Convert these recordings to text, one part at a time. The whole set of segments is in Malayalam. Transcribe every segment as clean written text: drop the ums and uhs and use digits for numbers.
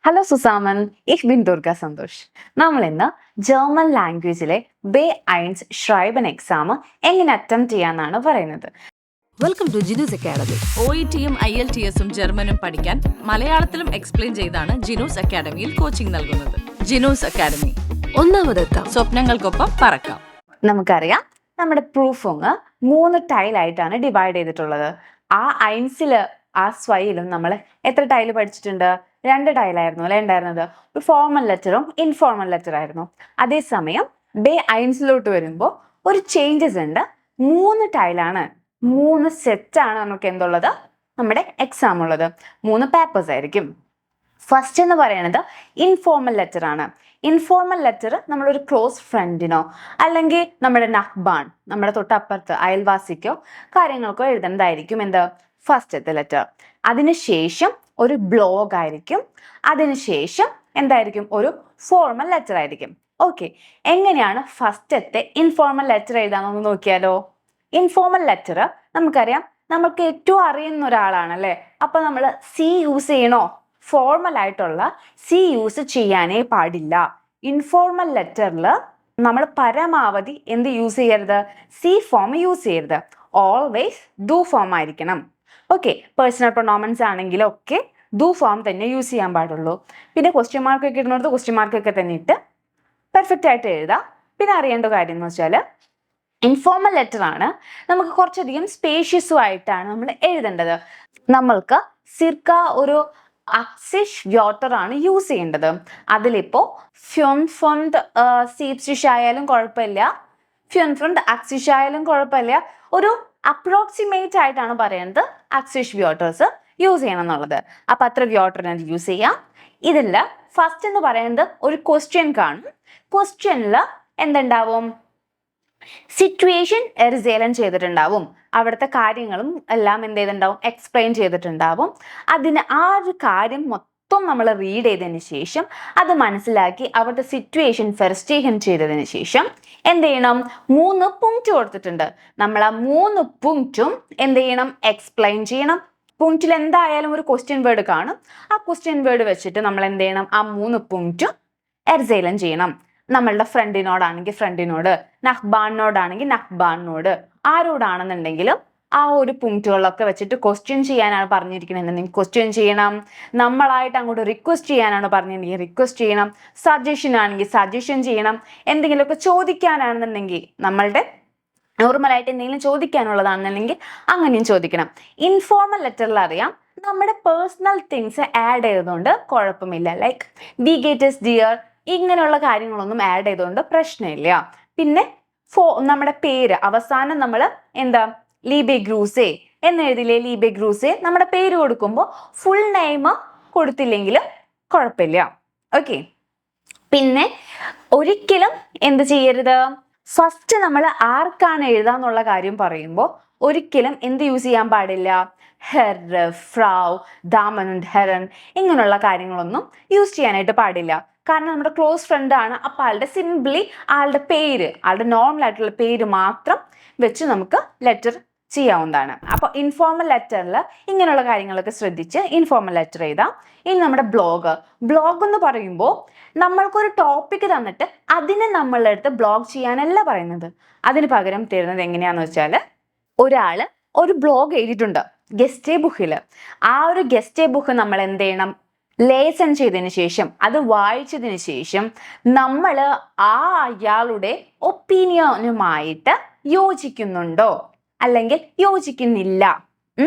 Hallo zusammen, ich bin Durga Santosh. നമ്മൾ ഇന്ന് ജർമ്മൻ ലാംഗ്വേജിലെ B1 ഷ്രൈബൻ എക്സാം എങ്ങനെ അറ്റംപ്റ്റ് ചെയ്യാന്നാണ് പറയുന്നത്. Welcome to Jinu's academy. OETയും IELTSഉം ജർമ്മനും പഠിക്കാൻ മലയാളത്തിലും എക്സ്പ്ലെയിൻ ചെയ്താണ് ജിനൂസ് അക്കാഡമിയിൽ കോച്ചിങ് നൽകുന്നത്. ജിനൂസ് അക്കാഡമി, ഒന്നാമതെത്താം. സ്വപ്നങ്ങൾക്കൊപ്പം പറക്കാം. നമുക്കറിയാം നമ്മുടെ പ്രൂഫിങ് 3 ടൈലായിട്ടാണ് ഡിവൈഡ് ചെയ്തിട്ടുള്ളത്. ആ അയൻസില് ആ സ്വയിലും നമ്മൾ എത്ര ടൈല് പഠിച്ചിട്ടുണ്ട്? 2 ടൈലായിരുന്നു അല്ലെ ഉണ്ടായിരുന്നത്. ഒരു ഫോർമൽ ലെറ്ററും ഇൻഫോർമൽ ലെറ്റർ ആയിരുന്നു. അതേസമയം B1 വരുമ്പോൾ ഒരു ചേഞ്ചസ് ഉണ്ട്. 3 ടൈലാണ്, 3 സെറ്റാണ് നമുക്ക് എന്തുള്ളത്, നമ്മുടെ എക്സാം ഉള്ളത്. 3 പേപ്പേഴ്സ് ആയിരിക്കും. ഫസ്റ്റ് എന്ന് പറയുന്നത് ഇൻഫോർമൽ ലെറ്റർ ആണ്. ഇൻഫോർമൽ ലെറ്റർ നമ്മളൊരു ക്ലോസ് ഫ്രണ്ടിനോ അല്ലെങ്കിൽ നമ്മുടെ നഹ്ബാൻ, നമ്മുടെ തൊട്ടപ്പുറത്ത് അയൽവാസിക്കോ കാര്യങ്ങൾക്കോ എഴുതേണ്ടതായിരിക്കും എന്ത്, ഫസ്റ്റത്തെ ലെറ്റർ. അതിനുശേഷം ഒരു ബ്ലോഗ് ആയിരിക്കും. അതിനുശേഷം എന്തായിരിക്കും, ഒരു ഫോർമൽ ലെറ്റർ ആയിരിക്കും. ഓക്കെ, എങ്ങനെയാണ് ഫസ്റ്റത്തെ ഇൻഫോർമൽ ലെറ്റർ എഴുതാമെന്ന് നോക്കിയാലോ. ഇൻഫോർമൽ ലെറ്റർ നമുക്കറിയാം, നമുക്ക് ഏറ്റവും അറിയുന്ന ഒരാളാണ് അല്ലേ. അപ്പൊ നമ്മൾ സി യൂസ് ചെയ്യണോ? ഫോർമൽ ആയിട്ടുള്ള സി യൂസ് ചെയ്യാനേ പാടില്ല. ഇൻഫോർമൽ ലെറ്ററിൽ നമ്മൾ പരമാവധി എന്ത് യൂസ് ചെയ്യരുത്? സി ഫോം യൂസ് ചെയ്യരുത്. ഓൾവേസ് ഡു ഫോം ആയിരിക്കണം. ഓക്കെ, പേഴ്സണൽ പ്രൊനോമൻസ് ആണെങ്കിലും ഒക്കെ ഡു ഫോം തന്നെ യൂസ് ചെയ്യാൻ പാടുള്ളൂ. പിന്നെ ക്വസ്റ്റ്യൻ മാർക്ക് ഒക്കെ ഇടുന്നത് ക്വസ്റ്റ്യൻ മാർക്ക് ഒക്കെ തന്നെ ഇട്ട് പെർഫെക്റ്റ് ആയിട്ട് എഴുതാം. പിന്നെ അറിയേണ്ട കാര്യം എന്ന് വെച്ചാൽ ഇൻഫോർമൽ ലെറ്റർ ആണ്, നമുക്ക് കുറച്ചധികം സ്പേഷ്യസും ആയിട്ടാണ് നമ്മൾ എഴുതേണ്ടത്. നമ്മൾക്ക് സിർക്ക ഒരു അക്സിഷ് വ്യോട്ടർ ആണ് യൂസ് ചെയ്യേണ്ടത്. അതിലിപ്പോ ഫ്യോൺഫോണ്ട് സീപ്സിഷ് ആയാലും കുഴപ്പമില്ല, ഫ്യോൺഫോണ്ട് അക്സിഷ് ആയാലും കുഴപ്പമില്ല. ഒരു അപ്രോക്സിമേറ്റ് ആയിട്ടാണ് പറയുന്നത് അക്സിഷ് വ്യോട്ടേഴ്സ് യൂസ് ചെയ്യണം എന്നുള്ളത്. അപ്പൊ അത്ര വ്യോട്ടറിനെ യൂസ് ചെയ്യാം. ഇതിൽ ഫസ്റ്റ് എന്ന് പറയുന്നത് ഒരു ക്വസ്റ്റ്യൻ കാണും. ക്വസ്റ്റ്യനിൽ എന്തുണ്ടാവും? സിറ്റുവേഷൻ എറിസേലൻ ചെയ്തിട്ടുണ്ടാവും. അവിടുത്തെ കാര്യങ്ങളും എല്ലാം എന്ത് ചെയ്തിട്ടുണ്ടാവും? എക്സ്പ്ലെയിൻ ചെയ്തിട്ടുണ്ടാവും. അതിന് ആ ഒരു കാര്യം മൊത്തം നമ്മൾ റീഡ് ചെയ്തതിന് ശേഷം അത് മനസ്സിലാക്കി അവിടുത്തെ സിറ്റുവേഷൻ ഫെർസ്റ്റേഷൻ ചെയ്തതിന് ശേഷം എന്ത് ചെയ്യണം? 3 പോയിന്റ് കൊടുത്തിട്ടുണ്ട്. നമ്മൾ ആ 3 പോയിന്റും എന്ത് ചെയ്യണം? എക്സ്പ്ലെയിൻ ചെയ്യണം. പോയിന്റിൽ എന്തായാലും ഒരു ക്വസ്റ്റ്യൻ വേർഡ് കാണും. ആ ക്വസ്റ്റ്യൻ വേർഡ് വെച്ചിട്ട് നമ്മൾ എന്ത് ചെയ്യണം? ആ 3 പോയിന്റും എറിസേലൻ ചെയ്യണം. നമ്മളുടെ ഫ്രണ്ടിനോടാണെങ്കിൽ ഫ്രണ്ടിനോട്, നഹ്ബാനോടാണെങ്കിൽ നഹ്ബാനോട്, ആരോടാണെന്നുണ്ടെങ്കിലും ആ ഒരു പോയിന്റുകളൊക്കെ വെച്ചിട്ട് ക്വസ്റ്റ്യൻ ചെയ്യാനാണ് പറഞ്ഞിരിക്കുന്നത്, ക്വസ്റ്റ്യൻ ചെയ്യണം. നമ്മളായിട്ട് അങ്ങോട്ട് റിക്വസ്റ്റ് ചെയ്യാനാണ് പറഞ്ഞിട്ടുണ്ടെങ്കിൽ റിക്വസ്റ്റ് ചെയ്യണം. സജഷൻ ആണെങ്കിൽ സജഷൻ ചെയ്യണം. എന്തെങ്കിലുമൊക്കെ ചോദിക്കാനാണെന്നുണ്ടെങ്കിൽ, നമ്മളുടെ നോർമലായിട്ട് എന്തെങ്കിലും ചോദിക്കാനുള്ളതാണെന്നുണ്ടെങ്കിൽ അങ്ങനെയും ചോദിക്കണം. ഇൻഫോർമൽ ലെറ്ററിൽ അറിയാം നമ്മുടെ പേഴ്സണൽ തിങ്സ് ആഡ് ചെയ്തതുകൊണ്ട് കുഴപ്പമില്ല. ലൈക്ക് വി ഗേറ്റ് ഡിയർ, ഇങ്ങനെയുള്ള കാര്യങ്ങളൊന്നും ആഡ് ചെയ്തുകൊണ്ട് പ്രശ്നമില്ല. പിന്നെ നമ്മുടെ പേര് അവസാനം നമ്മൾ എന്താ, ലീബെ ഗ്രൂസേ എന്ന് എഴുതില്ലേ, ലീബെ ഗ്രൂസേ നമ്മുടെ പേര് കൊടുക്കുമ്പോൾ ഫുൾ നെയിം കൊടുത്തില്ലെങ്കിൽ കുഴപ്പമില്ല. ഓക്കെ, പിന്നെ ഒരിക്കലും എന്ത് ചെയ്യരുത്, ഫസ്റ്റ് നമ്മൾ ആർക്കാണ് എഴുതാന്നുള്ള കാര്യം പറയുമ്പോൾ ഒരിക്കലും എന്ത് യൂസ് ചെയ്യാൻ പാടില്ല? ഹെർ, ഫ്രൗ, ദാമൻ ആൻഡ് ഹെറൻ ഇങ്ങനെയുള്ള കാര്യങ്ങളൊന്നും യൂസ് ചെയ്യാനായിട്ട് പാടില്ല. കാരണം നമ്മുടെ ക്ലോസ് ഫ്രണ്ട് ആണ്. അപ്പോൾ ആളുടെ സിംപ്ലി ആളുടെ പേര്, ആളുടെ നോർമൽ ആയിട്ടുള്ള പേര് മാത്രം വെച്ച് നമുക്ക് ലെറ്റർ ചെയ്യാവുന്നതാണ്. അപ്പോൾ ഇൻഫോർമൽ ലെറ്ററിൽ ഇങ്ങനെയുള്ള കാര്യങ്ങളൊക്കെ ശ്രദ്ധിച്ച് ഇൻഫോർമൽ ലെറ്റർ എഴുതാം. ഇനി നമ്മുടെ ബ്ലോഗ് എന്ന് പറയുമ്പോൾ നമ്മൾക്കൊരു ടോപ്പിക് തന്നിട്ട് അതിനെ നമ്മളുടെ അടുത്ത് ബ്ലോഗ് ചെയ്യാനല്ല പറയുന്നത്. അതിന് പകരം തരുന്നത് എങ്ങനെയാന്ന് വെച്ചാൽ, ഒരാള് ഒരു ബ്ലോഗ് എഴുതിയിട്ടുണ്ട് ഗസ്റ്റേ ബുക്കിൽ. ആ ഒരു ഗസ്റ്റേ ബുക്ക് നമ്മൾ എന്ത് ചെയ്യണം? ലേസൺ ചെയ്തതിന് ശേഷം, അത് വായിച്ചതിന് ശേഷം നമ്മൾ അയാളുടെ ഒപ്പീനിയനുമായിട്ട് യോജിക്കുന്നുണ്ടോ അല്ലെങ്കിൽ യോജിക്കുന്നില്ല.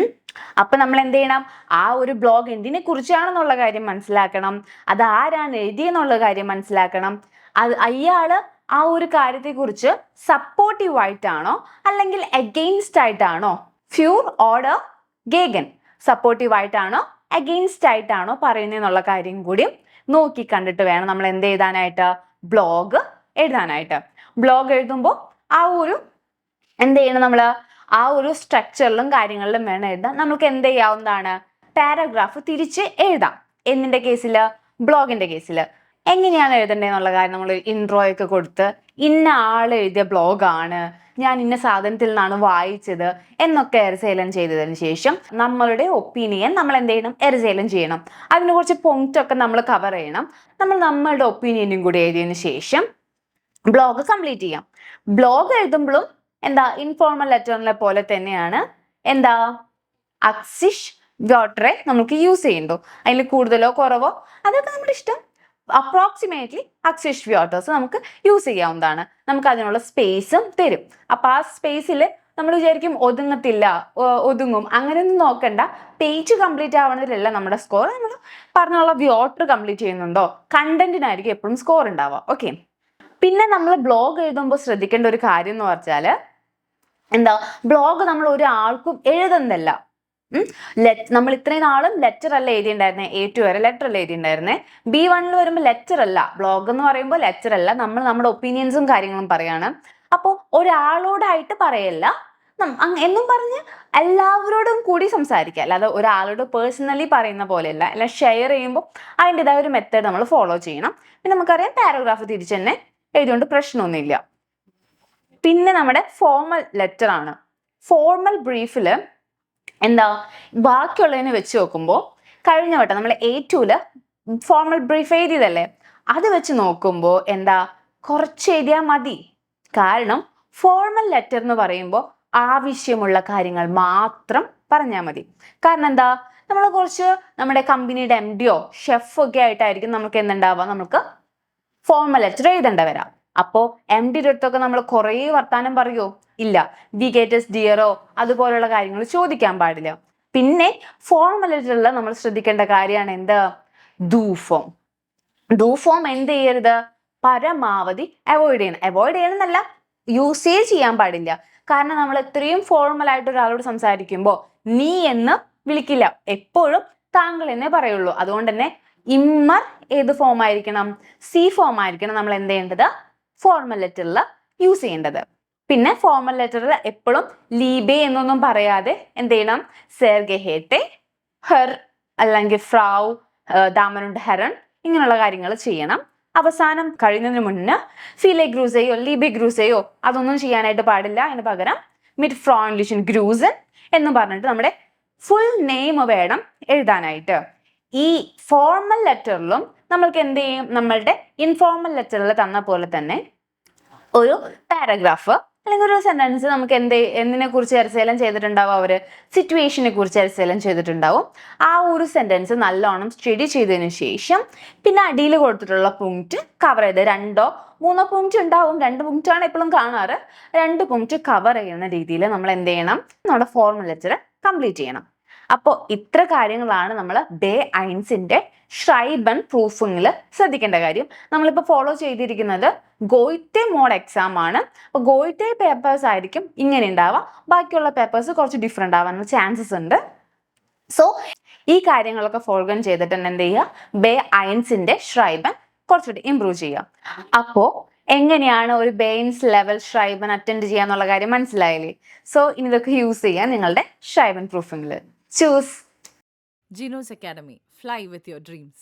അപ്പൊ നമ്മൾ എന്ത് ചെയ്യണം? ആ ഒരു ബ്ലോഗ് എന്തിനെ കുറിച്ചാണെന്നുള്ള കാര്യം മനസ്സിലാക്കണം. അത് ആരാണ് എഴുതിയെന്നുള്ള കാര്യം മനസ്സിലാക്കണം. അത് അയാള് ആ ഒരു കാര്യത്തെക്കുറിച്ച് സപ്പോർട്ടീവ് ആയിട്ടാണോ അല്ലെങ്കിൽ അഗെയിൻസ്റ്റ് ആയിട്ടാണോ, ഫ്യൂർ ഓർഡർ ഗേഗൻ, സപ്പോർട്ടീവ് ആയിട്ടാണോ അഗെയിൻസ്റ്റ് ആയിട്ടാണോ പറയുന്നതെന്നുള്ള കാര്യം കൂടി നോക്കി കണ്ടിട്ട് വേണം നമ്മൾ എന്ത് എഴുതാനായിട്ട്? ബ്ലോഗ് എഴുതാനായിട്ട്. ബ്ലോഗ് എഴുതുമ്പോൾ ആ ഒരു എന്ത് ചെയ്യണം? നമ്മൾ ആ ഒരു സ്ട്രക്ചറിലും കാര്യങ്ങളിലും വേണം എഴുതാൻ. നമുക്ക് എന്ത് ചെയ്യാവുന്നതാണ്? പാരഗ്രാഫ് തിരിച്ച് എഴുതാം. എന്തിന്റെ കേസിൽ? ബ്ലോഗിന്റെ കേസിൽ. എങ്ങനെയാണ് എഴുതേണ്ടതെന്നുള്ള കാര്യം നമ്മൾ ഇൻട്രോ ഒക്കെ കൊടുത്ത് ഇന്ന ആൾ എഴുതിയ ബ്ലോഗാണ്, ഞാൻ ഇന്ന സാധനത്തിൽ നിന്നാണ് വായിച്ചത് എന്നൊക്കെ എരസേലം ചെയ്തതിന് ശേഷം നമ്മളുടെ ഒപ്പീനിയൻ നമ്മൾ എന്ത് ചെയ്യണം, എരസേലം ചെയ്യണം. അതിനെ കുറിച്ച് പോയിന്റ് ഒക്കെ നമ്മൾ കവർ ചെയ്യണം. നമ്മൾ നമ്മളുടെ ഒപ്പീനിയനും കൂടി എഴുതിയതിന് ശേഷം ബ്ലോഗ് കംപ്ലീറ്റ് ചെയ്യാം. ബ്ലോഗ് എഴുതുമ്പോഴും എന്താ ഇൻഫോർമൽ ലെറ്ററിനെ പോലെ തന്നെയാണ് എന്താ അക്സിഷ് വ്യോട്ടറെ നമുക്ക് യൂസ് ചെയ്യുന്നുണ്ടോ, അതിൽ കൂടുതലോ കുറവോ അതൊക്കെ നമ്മുടെ ഇഷ്ടം. അപ്രോക്സിമേറ്റ്ലി അക്സിഷ് വ്യോട്ടേഴ്സ് നമുക്ക് യൂസ് ചെയ്യാവുന്നതാണ്. നമുക്ക് അതിനുള്ള സ്പേസും തരും. അപ്പൊ ആ സ്പേസിൽ നമ്മൾ വിചാരിക്കും ഒതുങ്ങത്തില്ല, ഒതുങ്ങും, അങ്ങനെയൊന്നും നോക്കണ്ട. പേജ് കംപ്ലീറ്റ് ആവണതിലല്ല നമ്മുടെ സ്കോർ, നമ്മൾ പറഞ്ഞുള്ള വ്യോട്ടർ കംപ്ലീറ്റ് ചെയ്യുന്നുണ്ടോ, കണ്ടന്റിനായിരിക്കും എപ്പോഴും സ്കോർ ഉണ്ടാവുക. ഓക്കെ. പിന്നെ നമ്മൾ ബ്ലോഗ് എഴുതുമ്പോൾ ശ്രദ്ധിക്കേണ്ട ഒരു കാര്യം എന്ന് പറഞ്ഞാൽ എന്താ, ബ്ലോഗ് നമ്മൾ ഒരാൾക്കും എഴുതുന്നതല്ല. നമ്മൾ ഇത്രയും നാളും ലെറ്റർ അല്ല എഴുതിയിട്ടുണ്ടായിരുന്നേ, A2 വരെ ലെറ്റർ അല്ല എഴുതിയിട്ടുണ്ടായിരുന്നേ. B1 വരുമ്പോൾ ലെറ്റർ അല്ല, ബ്ലോഗ് എന്ന് പറയുമ്പോൾ ലെറ്റർ അല്ല, നമ്മൾ നമ്മുടെ ഒപ്പീനിയൻസും കാര്യങ്ങളും പറയാണ്. അപ്പോൾ ഒരാളോടായിട്ട് പറയല്ല, എന്നും പറഞ്ഞ് എല്ലാവരോടും കൂടി സംസാരിക്കുക, അല്ലാതെ ഒരാളോട് പേഴ്സണലി പറയുന്ന പോലെയല്ല. എല്ലാം ഷെയർ ചെയ്യുമ്പോൾ അതിൻ്റെതായ ഒരു മെത്തേഡ് നമ്മൾ ഫോളോ ചെയ്യണം. പിന്നെ നമുക്കറിയാം പാരഗ്രാഫ് തിരിച്ച് തന്നെ എഴുതുകൊണ്ട് പ്രശ്നമൊന്നുമില്ല. പിന്നെ നമ്മുടെ ഫോർമൽ ലെറ്റർ ആണ്. ഫോർമൽ ബ്രീഫിൽ എന്താ, ബാക്കിയുള്ളതിനെ വെച്ച് നോക്കുമ്പോൾ കഴിഞ്ഞ വട്ടം നമ്മൾ A2 ഫോർമൽ ബ്രീഫ് എഴുതിയതല്ലേ, അത് വെച്ച് നോക്കുമ്പോൾ എന്താ കുറച്ച് എഴുതിയാൽ മതി. കാരണം ഫോർമൽ ലെറ്റർ എന്ന് പറയുമ്പോൾ ആവശ്യമുള്ള കാര്യങ്ങൾ മാത്രം പറഞ്ഞാൽ മതി. കാരണം എന്താ, നമ്മൾ കുറച്ച് നമ്മുടെ കമ്പനിയുടെ MD ഷെഫൊക്കെ ആയിട്ടായിരിക്കും നമുക്ക് എന്തുണ്ടാവുക, നമുക്ക് ഫോർമൽ ലെറ്റർ എഴുതേണ്ട വരാം. അപ്പോൾ MDയുടെ അടുത്തൊക്കെ നമ്മൾ കുറേ വർത്താനം പറയുമോ? ഇല്ല. വി ഗേറ്റസ് ഡിയറോ അതുപോലുള്ള കാര്യങ്ങൾ ചോദിക്കാൻ പാടില്ല. പിന്നെ ഫോർമൽ ലെറ്ററിൽ നമ്മൾ ശ്രദ്ധിക്കേണ്ട കാര്യമാണ് എന്ത്, ഡു ഫോം. ഡു ഫോം എന്ത് ചെയ്യരുത്, പരമാവധി അവോയ്ഡ് ചെയ്യണം. അവോയ്ഡ് ചെയ്യണം എന്നല്ല, യൂസേജ് ചെയ്യാൻ പാടില്ല. കാരണം നമ്മൾ എത്രയും ഫോർമൽ ആയിട്ട് ഒരാളോട് സംസാരിക്കുമ്പോൾ നീ എന്ന് വിളിക്കില്ല, എപ്പോഴും താങ്കൾ എന്നേ പറയുള്ളൂ. അതുകൊണ്ട് തന്നെ ഇമ്മർ ഏത് ഫോം ആയിരിക്കണം, സി ഫോം ആയിരിക്കണം നമ്മൾ എന്ത് ചെയ്യേണ്ടത്, ഫോർമൽ ലെറ്ററിൽ യൂസ് ചെയ്യേണ്ടത്. പിന്നെ ഫോർമൽ ലെറ്ററിൽ എപ്പോഴും ലീബെ എന്നൊന്നും പറയാതെ എന്ത് ചെയ്യണം, സെർ ഗെഹേറ്റെ, ഹെർ അല്ലെങ്കിൽ ഫ്രൗ, ദാമൻ und ഹെറൻ, ഇങ്ങനെയുള്ള കാര്യങ്ങൾ ചെയ്യണം. അവസാനം കഴിയുന്നതിന് മുന്നേ ഫീലെ ഗ്രൂസയോ ലീബെ ഗ്രൂസയോ അതൊന്നും ചെയ്യാനായിട്ട് പാടില്ല. അതിന് പകരം മിറ്റ് ഫ്രോൺലിഷൻ ഗ്രൂസൻ എന്ന് പറഞ്ഞിട്ട് നമ്മുടെ ഫുൾ നെയിം വേണം എഴുതാനായിട്ട്. ഈ ഫോർമൽ ലെറ്ററിലും നമ്മൾക്ക് എന്ത് ചെയ്യും, നമ്മളുടെ ഇൻഫോർമൽ ലെറ്ററിൽ തന്ന പോലെ തന്നെ ഒരു പാരഗ്രാഫ് അല്ലെങ്കിൽ ഒരു സെന്റൻസ് നമുക്ക് എന്തിനെ കുറിച്ച് എരസേലം ചെയ്തിട്ടുണ്ടാവും, അവര് സിറ്റുവേഷനെ കുറിച്ച് എരസേലം ചെയ്തിട്ടുണ്ടാവും. ആ ഒരു സെന്റൻസ് നല്ലോണം സ്റ്റഡി ചെയ്തതിന് ശേഷം പിന്നെ അടിയിൽ കൊടുത്തിട്ടുള്ള പോയിന്റ് കവർ ചെയ്ത് 2 or 3 പോയിന്റ് ഉണ്ടാവും. 2 പോയിന്റാണ് എപ്പോഴും കാണാറ്. 2 പോയിന്റ് കവർ ചെയ്യുന്ന രീതിയിൽ നമ്മൾ എന്ത് ചെയ്യണം, നമ്മുടെ ഫോർമൽ ലെറ്റർ കംപ്ലീറ്റ് ചെയ്യണം. അപ്പോൾ ഇത്ര കാര്യങ്ങളാണ് നമ്മൾ B1 ഷ്രൈബൻ പ്രൂഫിങ്ങിൽ ശ്രദ്ധിക്കേണ്ട കാര്യം. നമ്മളിപ്പോൾ ഫോളോ ചെയ്തിരിക്കുന്നത് ഗോയിറ്റെ മോഡ് എക്സാം ആണ്. അപ്പോൾ ഗോയിറ്റെ പേപ്പേഴ്സ് ആയിരിക്കും ഇങ്ങനെ ഉണ്ടാവുക, ബാക്കിയുള്ള പേപ്പേഴ്സ് കുറച്ച് ഡിഫറെൻ്റ് ആവാനുള്ള ചാൻസസ് ഉണ്ട്. സോ ഈ കാര്യങ്ങളൊക്കെ ഫോളോ ചെയ്തിട്ട് തന്നെ എന്ത് ചെയ്യുക, B1 ഷ്രൈബൻ കുറച്ചുകൂടി ഇമ്പ്രൂവ് ചെയ്യുക. അപ്പോൾ എങ്ങനെയാണ് ഒരു ബെയിൻസ് ലെവൽ ഷ്രൈബൻ അറ്റൻഡ് ചെയ്യാന്നുള്ള കാര്യം മനസ്സിലായില്ലേ? സോ ഇനി ഇതൊക്കെ യൂസ് ചെയ്യാൻ നിങ്ങളുടെ ഷ്രൈബൻ പ്രൂഫിങ്ങിൽ choose Gino's Academy. Fly with your dreams.